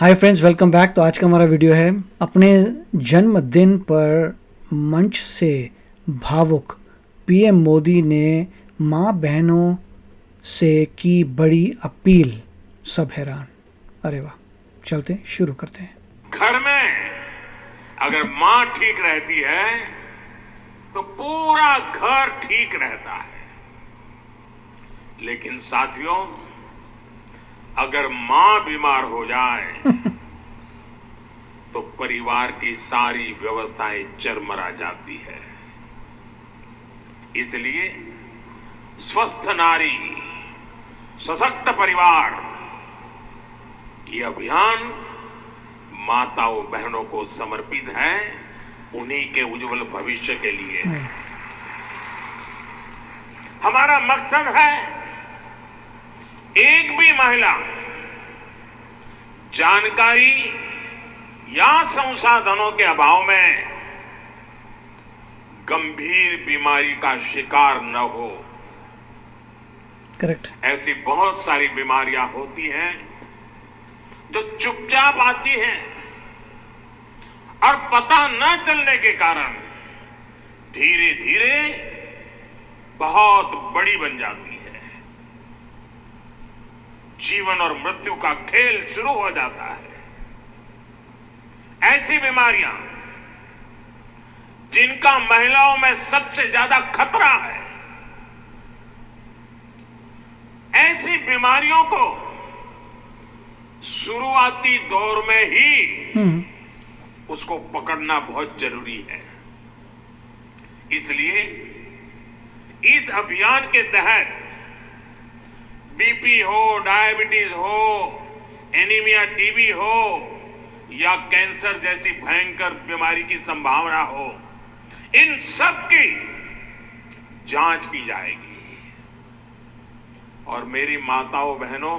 Hi friends, welcome back. तो आज का हमारा वीडियो है अपने जन्मदिन पर मंच से भावुक पीएम मोदी ने माँ बहनों से की बड़ी अपील। सब हैरान। अरे वाह, चलते हैं, शुरू करते हैं। घर में अगर माँ ठीक रहती है तो पूरा घर ठीक रहता है। लेकिन साथियों, अगर माँ बीमार हो जाए तो परिवार की सारी व्यवस्थाएं चरमरा जाती है। इसलिए स्वस्थ नारी सशक्त परिवार ये अभियान माताओं बहनों को समर्पित है, उन्हीं के उज्जवल भविष्य के लिए। हमारा मकसद है एक भी महिला जानकारी या संसाधनों के अभाव में गंभीर बीमारी का शिकार न हो। करेक्ट। ऐसी बहुत सारी बीमारियां होती हैं जो चुपचाप आती हैं और पता न चलने के कारण धीरे धीरे बहुत बड़ी बन जाती है। जीवन और मृत्यु का खेल शुरू हो जाता है। ऐसी बीमारियां जिनका महिलाओं में सबसे ज्यादा खतरा है, ऐसी बीमारियों को शुरुआती दौर में ही उसको पकड़ना बहुत जरूरी है। इसलिए इस अभियान के तहत बीपी हो, डायबिटीज हो, एनीमिया, टीबी हो या कैंसर जैसी भयंकर बीमारी की संभावना हो, इन सब की जांच की जाएगी। और मेरी माताओं बहनों,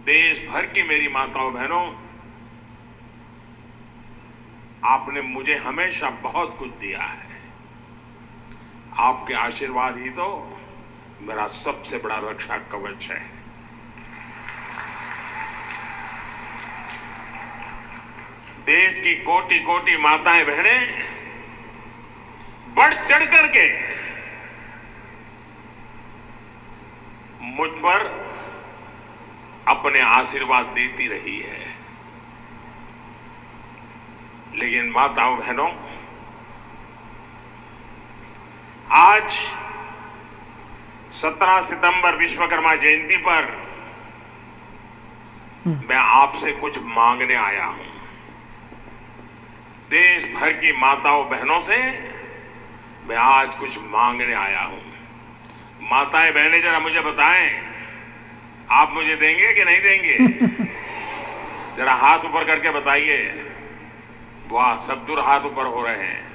देश भर की मेरी माताओं बहनों, आपने मुझे हमेशा बहुत कुछ दिया है। आपके आशीर्वाद ही तो मेरा सबसे बड़ा रक्षा कवच है। देश की कोटि कोटि माताएं बहनें बढ़ चढ़ करके मुझ पर अपने आशीर्वाद देती रही है। लेकिन माताओं बहनों, आज 17 सितंबर विश्वकर्मा जयंती पर मैं आपसे कुछ मांगने आया हूं। देश भर की माताओं बहनों से मैं आज कुछ मांगने आया हूं। माताएं बहनें, जरा मुझे बताएं, आप मुझे देंगे कि नहीं देंगे? जरा हाथ ऊपर करके बताइए। वाह, सब दूर हाथ ऊपर हो रहे हैं।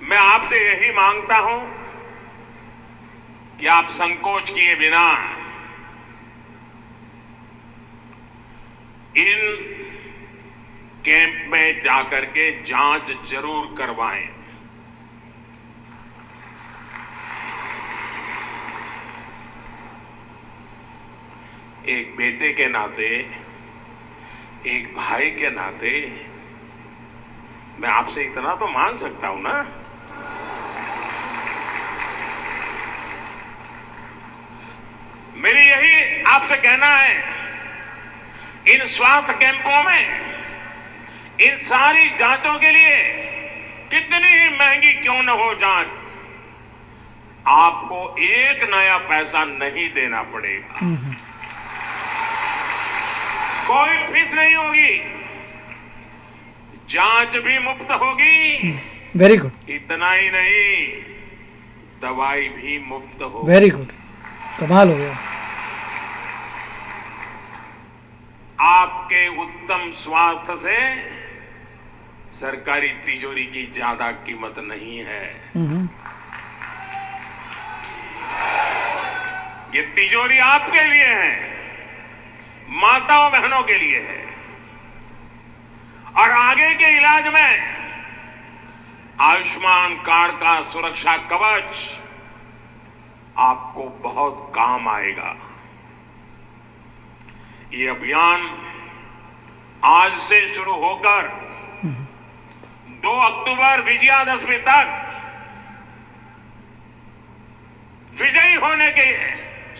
मैं आपसे यही मांगता हूं कि आप संकोच किए बिना इन कैंप में जाकर के जांच जरूर करवाएं। एक बेटे के नाते, एक भाई के नाते मैं आपसे इतना तो मांग सकता हूं ना। मेरी यही आपसे कहना है, इन स्वास्थ्य कैंपों में इन सारी जांचों के लिए कितनी ही महंगी क्यों न हो जांच, आपको एक नया पैसा नहीं देना पड़ेगा। कोई फीस नहीं होगी, जांच भी मुफ्त होगी। Very good. इतना ही नहीं, दवाई भी मुफ्त होगी। वेरी गुड, कमाल हो गया। आपके उत्तम स्वास्थ्य से सरकारी तिजोरी की ज्यादा कीमत नहीं है। ये तिजोरी आपके लिए है, माताओं बहनों के लिए है। और आगे के इलाज में आयुष्मान कार्ड का सुरक्षा कवच आपको बहुत काम आएगा। ये अभियान आज से शुरू होकर 2 अक्टूबर विजयादशमी तक विजयी होने के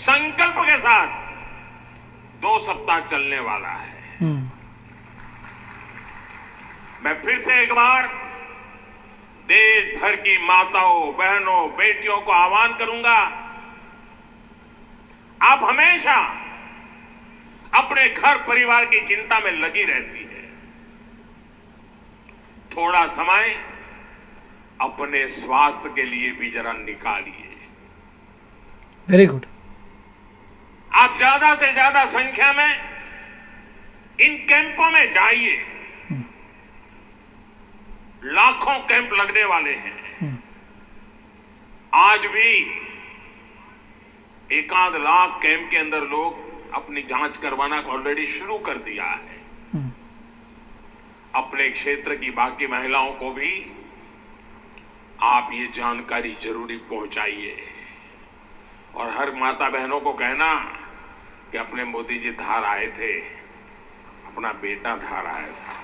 संकल्प के साथ 2 सप्ताह चलने वाला है। मैं फिर से एक बार देश भर की माताओं, बहनों, बेटियों को आह्वान करूंगा, आप हमेशा अपने घर परिवार की चिंता में लगी रहती है। थोड़ा समय अपने स्वास्थ्य के लिए भी जरा निकालिए। Very good. आप ज्यादा से ज्यादा संख्या में इन कैंपों में जाइए। लाखों कैंप लगने वाले हैं। आज भी 1 लाख कैंप के अंदर लोग अपनी जांच करवाना ऑलरेडी शुरू कर दिया है। अपने क्षेत्र की बाकी महिलाओं को भी आप ये जानकारी जरूरी पहुंचाइए और हर माता बहनों को कहना कि अपने मोदी जी धार आए थे, अपना बेटा धार आया था,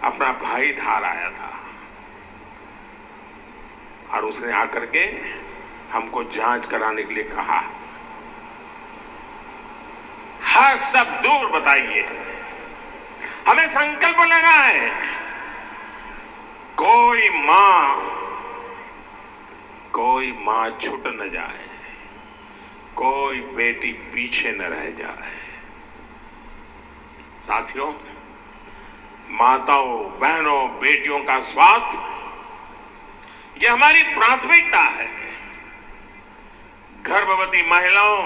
अपना भाई धार आया था और उसने आकर के हमको जांच कराने के लिए कहा। हर सब दूर बताइए, हमें संकल्प लेना है। कोई मां छूट न जाए, कोई बेटी पीछे न रह जाए। साथियों, माताओं, बहनों, बेटियों का स्वास्थ्य यह हमारी प्राथमिकता है। गर्भवती महिलाओं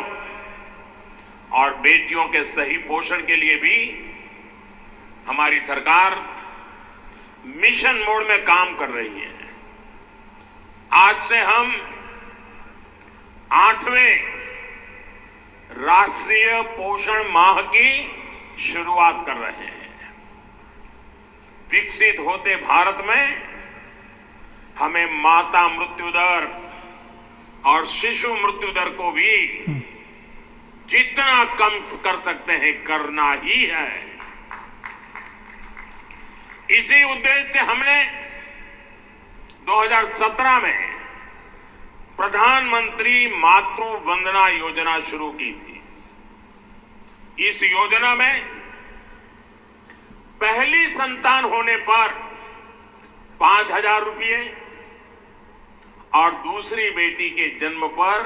और बेटियों के सही पोषण के लिए भी हमारी सरकार मिशन मोड में काम कर रही है। आज से हम 8वें राष्ट्रीय पोषण माह की शुरुआत कर रहे हैं। विकसित होते भारत में हमें माता मृत्यु दर और शिशु मृत्यु दर को भी जितना कम कर सकते हैं करना ही है। इसी उद्देश्य से हमने 2017 में प्रधानमंत्री मातृ वंदना योजना शुरू की थी। इस योजना में पहली संतान होने पर 5,000 रुपये और दूसरी बेटी के जन्म पर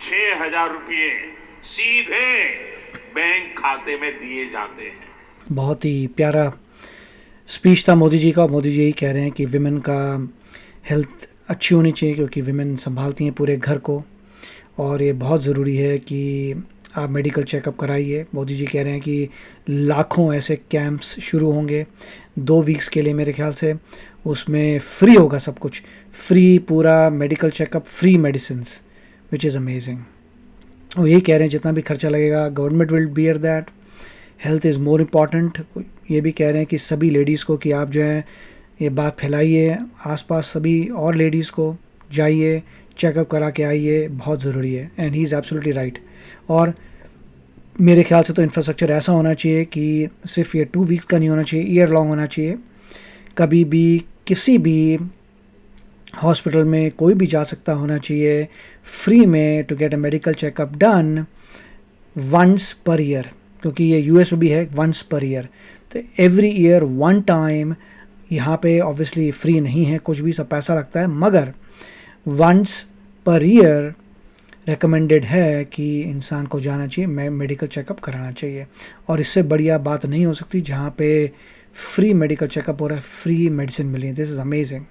6,000 रुपये सीधे बैंक खाते में दिए जाते हैं। बहुत ही प्यारा स्पीच था मोदी जी का। मोदी जी यही कह रहे हैं कि विमेन का हेल्थ अच्छी होनी चाहिए क्योंकि विमेन संभालती हैं पूरे घर को और ये बहुत ज़रूरी है कि आप मेडिकल चेकअप कराइए। मोदी जी कह रहे हैं कि लाखों ऐसे कैंप्स शुरू होंगे 2 वीक्स के लिए मेरे ख्याल से। उसमें फ्री होगा सब कुछ, फ्री पूरा medical checkup, free medicines, which is amazing. वो यही कह रहे हैं जितना भी खर्चा लगेगा government will bear that. Health is more important. ये भी कह रहे हैं कि सभी लेडीज़ को कि आप जो है ये बात फैलाइए, आसपास सभी और लेडीज़ को जाइए, चेकअप करा के आइए, बहुत ज़रूरी है। And he is absolutely right. और मेरे ख्याल से तो इंफ्रास्ट्रक्चर ऐसा होना चाहिए कि सिर्फ ये 2 वीक्स का नहीं होना चाहिए, ईयर लॉन्ग होना चाहिए। कभी भी किसी भी हॉस्पिटल में कोई भी जा सकता होना चाहिए फ्री में to get a medical checkup done once per year, क्योंकि ये यूएस में भी है वंस पर ईयर। तो एवरी ईयर 1 टाइम। यहाँ पे ऑब्वियसली फ्री नहीं है, कुछ भी सब पैसा लगता है, मगर वंस पर ईयर रेकमेंडेड है कि इंसान को जाना चाहिए, मेडिकल चेकअप कराना चाहिए। और इससे बढ़िया बात नहीं हो सकती जहाँ पे फ्री मेडिकल चेकअप हो रहा है, फ्री मेडिसिन मिली है। This is amazing.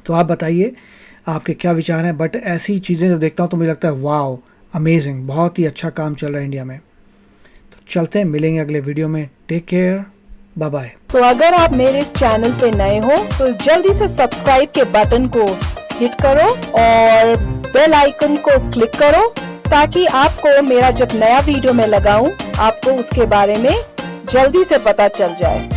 तो आप बताइए आपके क्या विचार हैं। बट ऐसी चीज़ें जब देखता हूँ तो मुझे लगता है वाओ अमेजिंग, बहुत ही अच्छा काम चल रहा है इंडिया में। तो चलते हैं, मिलेंगे अगले वीडियो में। Take care, bye bye. तो अगर आप मेरे इस चैनल पे नए हो तो जल्दी से सब्सक्राइब के बटन को हिट करो और बेल आइकन को क्लिक करो ताकि आपको मेरा जब नया वीडियो मैं लगाऊं आपको उसके बारे में जल्दी से पता चल जाए।